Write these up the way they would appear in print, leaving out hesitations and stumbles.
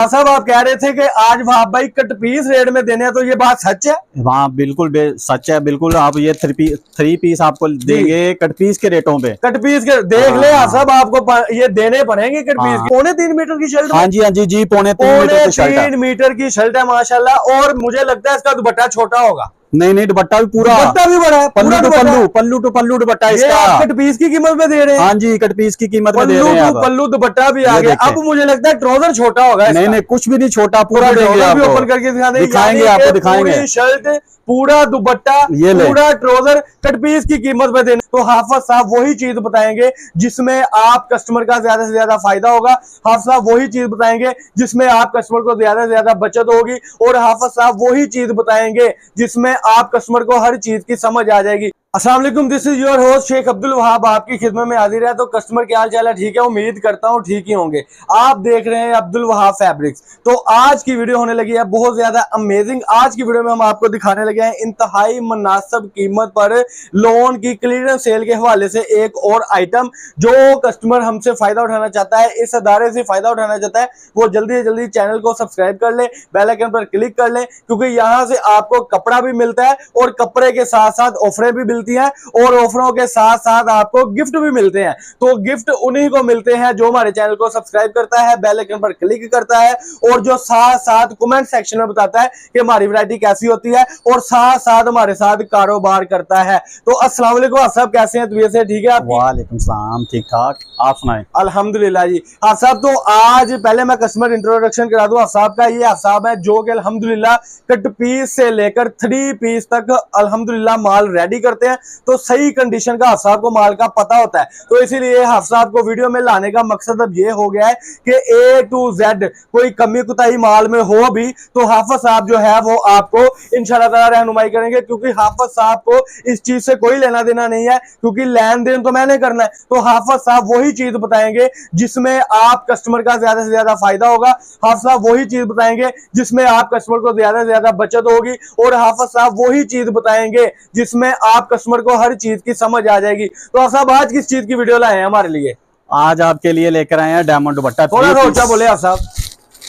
साहब आप कह रहे थे कि आज वहां भाई कट पीस रेट में देने हैं, तो ये बात सच है? हाँ बिल्कुल सच है। बिल्कुल आप ये थ्री पीस आपको देंगे कट पीस के रेटों पे। कट पीस के देख ले साहब, आपको ये देने पड़ेंगे कट पीस के। 3.5 मीटर की शर्ट। हाँ जी हाँ जी जी, 3.5 मीटर की शर्ट है। 3 मीटर की शर्ट है माशाल्लाह। और मुझे लगता है इसका दुपट्टा छोटा होगा। नहीं दुपट्टा भी पूरा, दुपट्टा भी बड़ा है, पल्लू टू पल्लू दुपट्टा इसका। आप कट पीस की कीमत में दे रहे हैं? हाँ जी, कट पीस की कीमत में दे रहे हैं। पल्लू दुपट्टा भी आ गया। अब मुझे लगता है ट्राउजर छोटा होगा। नहीं कुछ भी नहीं छोटा, पूरा देंगे आपको। ओपन करके दिखाएंगे आपको, दिखाएंगे। शर्ट पूरा दुपट्टा पूरा ट्राउजर कट पीस की कीमत में देने। तो हाफिज साहब वही चीज बताएंगे जिसमें आप कस्टमर का ज्यादा से ज्यादा फायदा होगा। हाफिज साहब वही चीज बताएंगे जिसमें आप कस्टमर को ज्यादा से ज्यादा बचत होगी। और हाफिज साहब वही चीज बताएंगे जिसमें आप कस्टमर को हर चीज की समझ आ जाएगी। अस्सलाम वालेकुम, this is your host Sheikh Abdul Wahab, आपकी खिदमत में हाजिर है। तो कस्टमर क्या हाल चाल है? ठीक है, उम्मीद करता हूँ ठीक ही होंगे। आप देख रहे हैं अब्दुल वहाब फैब्रिक्स। तो आज की वीडियो होने लगी है बहुत ज्यादा अमेजिंग। आज की वीडियो में हम आपको दिखाने लगे हैं इंतहाई मुनासिब कीमत पर लोन की क्लियरेंस सेल के हवाले से एक और आइटम। जो कस्टमर हमसे फायदा उठाना चाहता है, इस अदारे से फायदा उठाना चाहता है, वो जल्दी से जल्दी चैनल को सब्सक्राइब कर ले, बेल आइकन पर क्लिक कर ले, क्योंकि यहाँ से आपको कपड़ा भी मिलता है और कपड़े के साथ साथ ऑफरें भी मिलती है और ऑफरों के साथ साथ आपको गिफ्ट भी मिलते हैं। तो गिफ्ट उन्हीं को मिलते हैं जो हमारे चैनल को सब्सक्राइब करता है, बेल आइकन पर क्लिक करता है और जो साथ साथ कमेंट सेक्शन में बताता है कि हमारी वैरायटी कैसी होती है और साथ साथ हमारे साथ कारोबार करता है। तो अस्सलाम वालेकुम, आप सब कैसे हैं? तबीयत से ठीक है आपकी? वालेकुम सलाम, ठीक ठाक, आप सुनाएं? अल्हम्दुलिल्लाह जी। आप साहब तो आज पहले मैं कस्टमर इंट्रोडक्शन करा दूं। आप साहब का ये आप साहब है जो कि अल्हम्दुलिल्लाह कट पीस से लेकर 3 पीस तक अल्हम्दुलिल्लाह माल रेडी करते हैं। तो सही कंडीशन का हाफ साहब को माल का पता होता है। तो इसीलिए हाफ साहब को वीडियो में लाने का मकसद अब ये हो गया है कि A to Z कोई कमी कुताही माल में हो भी तो हाफिज साहब जो है वो आपको इंशाल्लाह ताला रहनुमाई करेंगे, क्योंकि हाफिज साहब को इस चीज से कोई लेना देना नहीं है, क्योंकि लेन देन तो मैंने करना है। तो हाफिज साहब वही चीज बताएंगे जिसमें आप कस्टमर का ज्यादा से ज्यादा फायदा होगा। हाफिज साहब वही चीज बताएंगे जिसमें आप कस्टमर को ज्यादा से ज्यादा बचत होगी। और हाफिज साहब वही चीज बताएंगे जिसमें आप कस्टमर को हर चीज की समझ आ जाएगी। तो आप साहब आज किस चीज की वीडियो लाए हैं हमारे लिए? आज आपके लिए लेकर आए हैं डायमंड दुपट्टा। थोड़ा सा ऊंचा बोले आप साहब।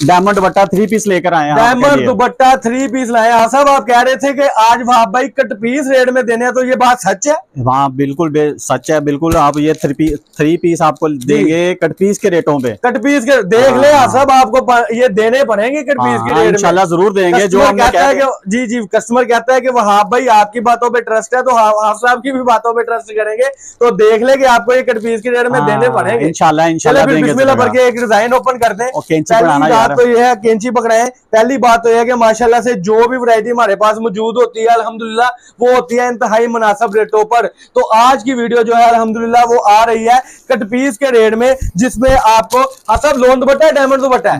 डायमंड दुपट्टा 3 पीस लेकर आए हैं। डायमंड दुपट्टा 3 पीस लाए हैं। साहब आप कह रहे थे कि आज वहां भाई कट पीस रेट में देने हैं, तो ये बात सच है? हाँ बिल्कुल सच है। बिल्कुल आप ये थ्री पीस आपको देंगे कट पीस के रेटों पे। कट पीस के देख ले साहब, आपको ये देने पड़ेंगे कट पीस के रेट। इंशाल्लाह जरूर देंगे। जो हम कहता है कि जी कस्टमर कहता है कि वहां भाई आपकी बातों पे ट्रस्ट है, तो हाफ साहब की भी बातों पे ट्रस्ट करेंगे। तो देख ले कि आपको ये कट पीस के रेट में देने पड़ेंगे इंशाल्लाह इंशाल्लाह। भर के एक डिजाइन ओपन करते हैं। पहली बात तो ये है कैंची पकड़ाएं। पहली बात तो यह है कि माशाल्लाह से जो भी वैरायटी हमारे पास मौजूद होती है अल्हम्दुलिल्लाह वो होती है इंतहाई मुनासिब रेटों पर। तो आज की वीडियो जो है अल्हम्दुलिल्लाह वो आ रही है कट पीस के रेट में, जिसमें आपको सब लोन दुपट्टा है, डायमंड दुपट्टा है,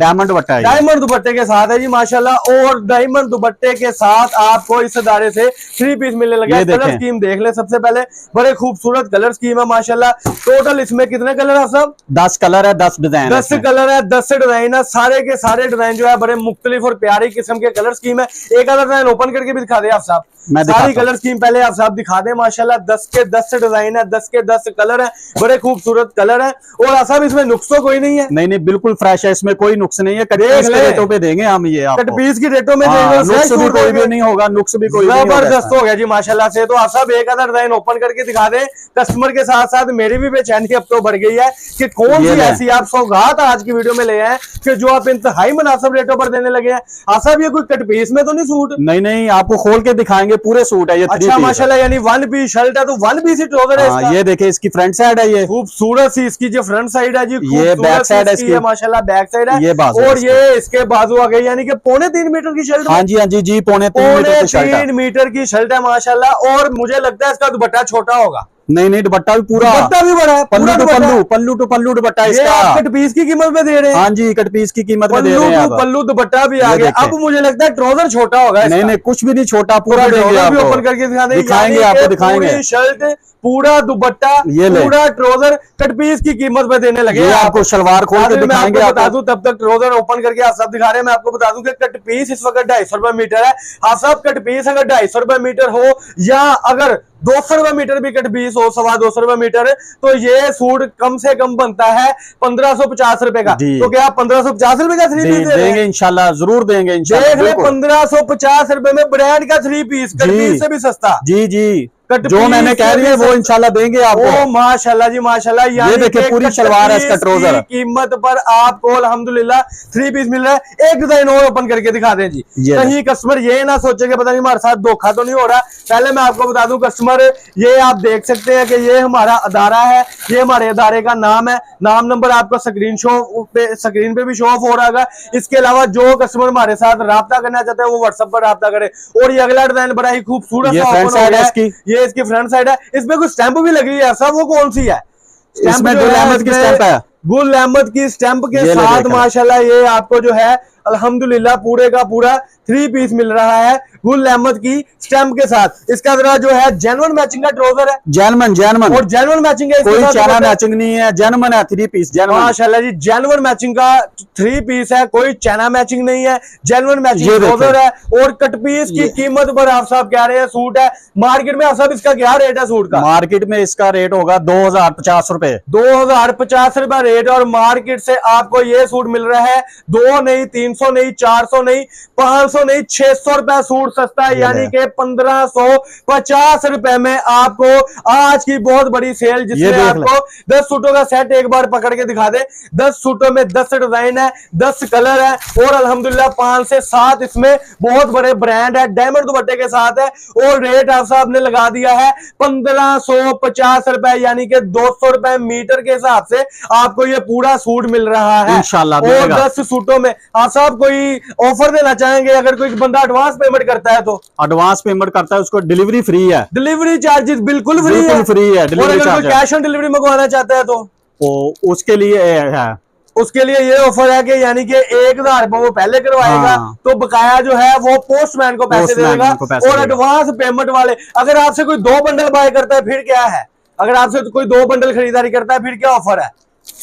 डायमंड दुपट्टे के साथ है जी माशाल्लाह। और डायमंड दुपट्टे के साथ आपको इस अदारे से 3 पीस मिलने लगे। कलर स्कीम देख ले सबसे पहले, बड़े खूबसूरत कलर स्कीम है माशाल्लाह। टोटल इसमें कितने कलर है सब? 10 कलर है, 10 डिजाइन, 10 कलर है, 10 डिजाइन है। सारे के सारे डिजाइन जो है बड़े मुख्तलिफ और प्यारी किस्म के कलर स्कीम है। एक कलर डिजाइन ओपन करके भी दिखा दे आप साहब। सारी कलर स्कीम पहले आप साहब दिखा दे माशाल्लाह। 10 के 10 डिजाइन है, 10 के 10 कलर है, बड़े खूबसूरत कलर है। और आप साहब इसमें नुक्स तो कोई नहीं है? नहीं बिल्कुल फ्रेश है, इसमें कोई नुक्स नहीं है। कट पीस के रेटों पे देंगे हम ये आपको। कट पीस की रेटों में देंगे, नुक्स भी कोई भी नहीं होगा, नुक्स भी कोई जबरदस्त हो गया जी माशाल्लाह से। तो आप साहब एक अदर डिजाइन ओपन करके दिखा दे। कस्टमर के साथ साथ मेरी भी बेचैनी अब तो बढ़ गई है कि कौन सी ऐसी आप सौगात आज की वीडियो में ले आए कि जो आप इंतहाई मुनासिब रेटों पर देने लगे हैं। आप साहब ये कोई कट पीस में तो नहीं सूट? नहीं आपको खोल के दिखाएंगे, पूरे सूट है ये। अच्छा माशाल्लाह, यानी 1 पीस शर्ट है तो 1 पीस ही ट्राउजर है इसका। ये देखिए इसकी फ्रंट साइड है, ये खूबसूरत सी इसकी जो फ्रंट साइड है जी, ये बैक साइड है इसकी माशाल्लाह, बैक साइड है। ये और ये इसके बाजू आ गई, यानी कि 3.5 मीटर की शर्ट। हाँ जी 3.5 मीटर की शर्ट है माशाल्लाह। और मुझे लगता है इसका दुपट्टा छोटा होगा। नहीं दुपट्टा भी पूरा, दुपट्टा भी बड़ा है, पल्लू टू पल्लू दुपट्टा इसका। कट पीस की कीमत में दे रहे हैं? हाँ जी कट पीस की कीमत में दे रहे हैं। पल्लू दुपट्टा भी आ गया। अब मुझे लगता है ट्राउजर छोटा होगा। नहीं कुछ भी नहीं छोटा, पूरा ओपन करके दिखाएंगे आपको, दिखाएंगे। शर्ट पूरा दुपट्टा पूरा ट्राउजर कट पीस की कीमत में देने लगे। आपको शलवार खोल के दिखाएंगे, बता दूं तब तक ट्राउजर ओपन करके आप सब दिखा रहे हैं। मैं आपको बता दूं कि कट पीस इस वक्त 250 रुपए मीटर है। आप सब कट पीस अगर 250 रुपए मीटर हो या अगर 200 रुपए मीटर भी कट पीस हो, 225 रुपए मीटर, तो ये सूट कम से कम बनता है 1550 रुपए का। तो क्या आप 1550 रुपए का 3 पीस देंगे? इंशाल्लाह जरूर देंगे इंशाल्लाह। देख ले 1550 रुपए में ब्रांड का 3 पीस, कट पीस से भी सस्ता। जी जी, जो मैंने कह रही है वो इंशाल्लाह देंगे आपको। ओ माशाल्लाह जी माशाल्लाह। ये देखिए पूरी सलवार है इसका ट्राउजर। कीमत पर आपको अल्हम्दुलिल्लाह 3 पीस मिल रहा है। एक डिजाइन और ओपन करके दिखा दें जी, कहीं कस्टमर ये ना सोचे कि पता नहीं हमारे साथ धोखा तो नहीं हो रहा। पहले मैं आपको बता दूं कस्टमर, ये आप देख सकते हैं कि ये हमारा अदारा है, ये हमारे अदारे का नाम है। नाम नंबर आपको स्क्रीन पे भी शो ऑफ हो रहा है। इसके अलावा जो कस्टमर हमारे साथ राब्ता करना चाहते हैं वो व्हाट्सएप पर राब्ता करे। और ये अगला डिजाइन बड़ा ही खूबसूरत है, ये इसकी फ्रंट साइड है, इसमें कुछ स्टैंप भी लगी है सब, वो कौन सी है? इसमें गुल अहमद की स्टैंप है, गुल अहमद की स्टैंप के साथ माशाल्लाह ये आपको जो है अल्हम्दुलिल्लाह पूरे का पूरा 3 पीस मिल रहा है गुल अहमद की स्टैम्प के साथ। इसका जरा जो है जेन्युइन मैचिंग का ट्राउजर है, जेन्युइन और जेन्युइन मैचिंग है, कोई चाइना मैचिंग नहीं है, जेन्युइन है 3 पीस माशाल्लाह जी। जेन्युइन मैचिंग का 3 पीस है, कोई चाइना मैचिंग नहीं है, जेन्युइन मैचिंग ट्राउजर है। और कट पीस की कीमत पर आप साहब कह रहे हैं सूट है, मार्केट में आप साहब इसका क्या रेट है सूट का? मार्केट में इसका रेट होगा 2050 रुपए, 2050 रुपए रेट। और मार्केट से आपको ये सूट मिल रहा है 2 नहीं, 300 नहीं, 400 नहीं, 500 नहीं, 600 रुपए सूट सस्ता है, यानी कि 1550 रुपए में आपको आज की बहुत बड़ी सेल, जिसमें आपको 10 सूटों का सेट एक बार पकड़ के दिखा दे। 10 सूटों में 10 डिजाइन है, 10 कलर है और अल्हम्दुलिल्लाह 5 से 7 इसमें बहुत बड़े ब्रांड है, डायमंड दुपट्टे के साथ है। और रेट आप साहब ने लगा दिया है 1550 रुपए, यानी कि 200 रुपए मीटर के हिसाब से आपको ये पूरा सूट मिल रहा है इंशाल्लाह। और 10 सूटों में आप साहब कोई ऑफर देना चाहेंगे? अगर कोई बंदा एडवांस पेमेंट करता है तो एडवांस पेमेंट करता है उसको डिलीवरी फ्री है, डिलीवरी चार्जेस बिल्कुल फ्री है, डिलीवरी और अगर कोई कैश ऑन डिलीवरी मंगवाना चाहता है तो उसके लिए है, उसके लिए ये ऑफर है कि यानी कि 1000 रुपए वो पहले करवाएगा तो बकाया जो है वो पोस्टमैन को पैसे देगा। और एडवांस पेमेंट वाले, अगर आपसे कोई 2 बंडल बाय करता है फिर क्या है? अगर आपसे कोई 2 बंडल खरीदारी करता है फिर क्या ऑफर है?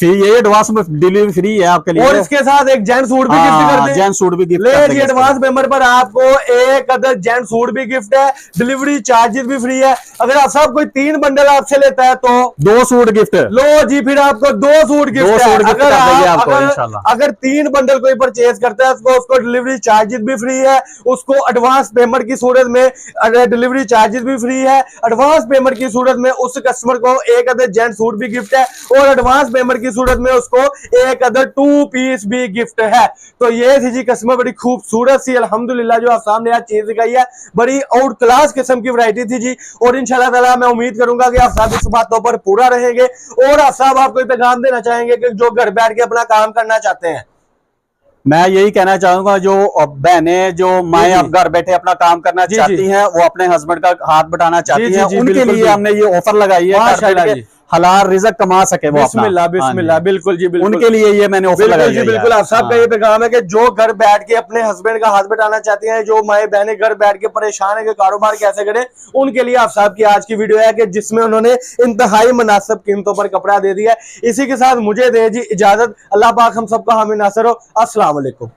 ये एडवांस में डिलीवरी फ्री है आपके लिए। और इसके साथ एक जेंट सूट भी गिफ्ट करते हैं, जेंट सूट भी गिफ्ट ले जी। एडवांस पेमेंट पर आपको एक अदर जेंट सूट भी गिफ्ट है, डिलीवरी चार्जेस भी फ्री है। अगर आप साहब कोई 3 बंडल आपसे लेता है तो 2 सूट गिफ्ट, लो जी, फिर आपको 2 सूट गिफ्ट है। अगर 3 बंडल कोई परचेज करता है तो उसको डिलीवरी चार्जेस भी फ्री है, उसको एडवांस पेमेंट की सूरत में डिलीवरी चार्जेस भी फ्री है। एडवांस पेमेंट की सूरत में उस कस्टमर को एक अदर जेंट सूट भी गिफ्ट है और एडवांस पेमेंट की सूरत में उसको एक अदर 2 पीस भी गिफ्ट है। तो ये थी जी कस्टमर बड़ी खूबसूरत सी अल्हम्दुलिल्लाह जो आप सामने आज चीज दिखाई है, बड़ी आउट क्लास किस्म की वैरायटी थी जी। और इंशाल्लाह ताला मैं उम्मीद करूंगा कि आप सब इस बातों पर पूरा रहेंगे। और आप साहब आप कोई पैगाम देना चाहेंगे कि जो घर बैठ के अपना काम करना चाहते हैं? मैं यही कहना चाहूंगा, जो बहनें जो माएं अब घर बैठे अपना काम करना चाहती हैं, वो अपने हस्बैंड का हाथ बटाना चाहती हैं, उनके लिए हमने ये ऑफर लगाई है, हलाल रिज़्क कमा सके वो। बिस्मिल्लाह बिस्मिल्लाह, बिल्कुल जी बिल्कुल, उनके लिए ये मैंने ऑफर लगाई है। बिल्कुल आप सबका ये पैगाम है कि जो घर बैठ के अपने हस्बैंड का हाथ बटाना चाहती हैं, जो माएं बहनें घर बैठ के परेशान है कि कारोबार कैसे करें, उनके लिए आप साहब की आज की वीडियो है कि जिसमें उन्होंने इंतहाई मुनासिब कीमतों पर कपड़ा दे दिया है। इसी के साथ मुझे दे जी इजाजत। अल्लाह पाक हम सबका हामी नासर हो। अस्सलाम वालेकुम।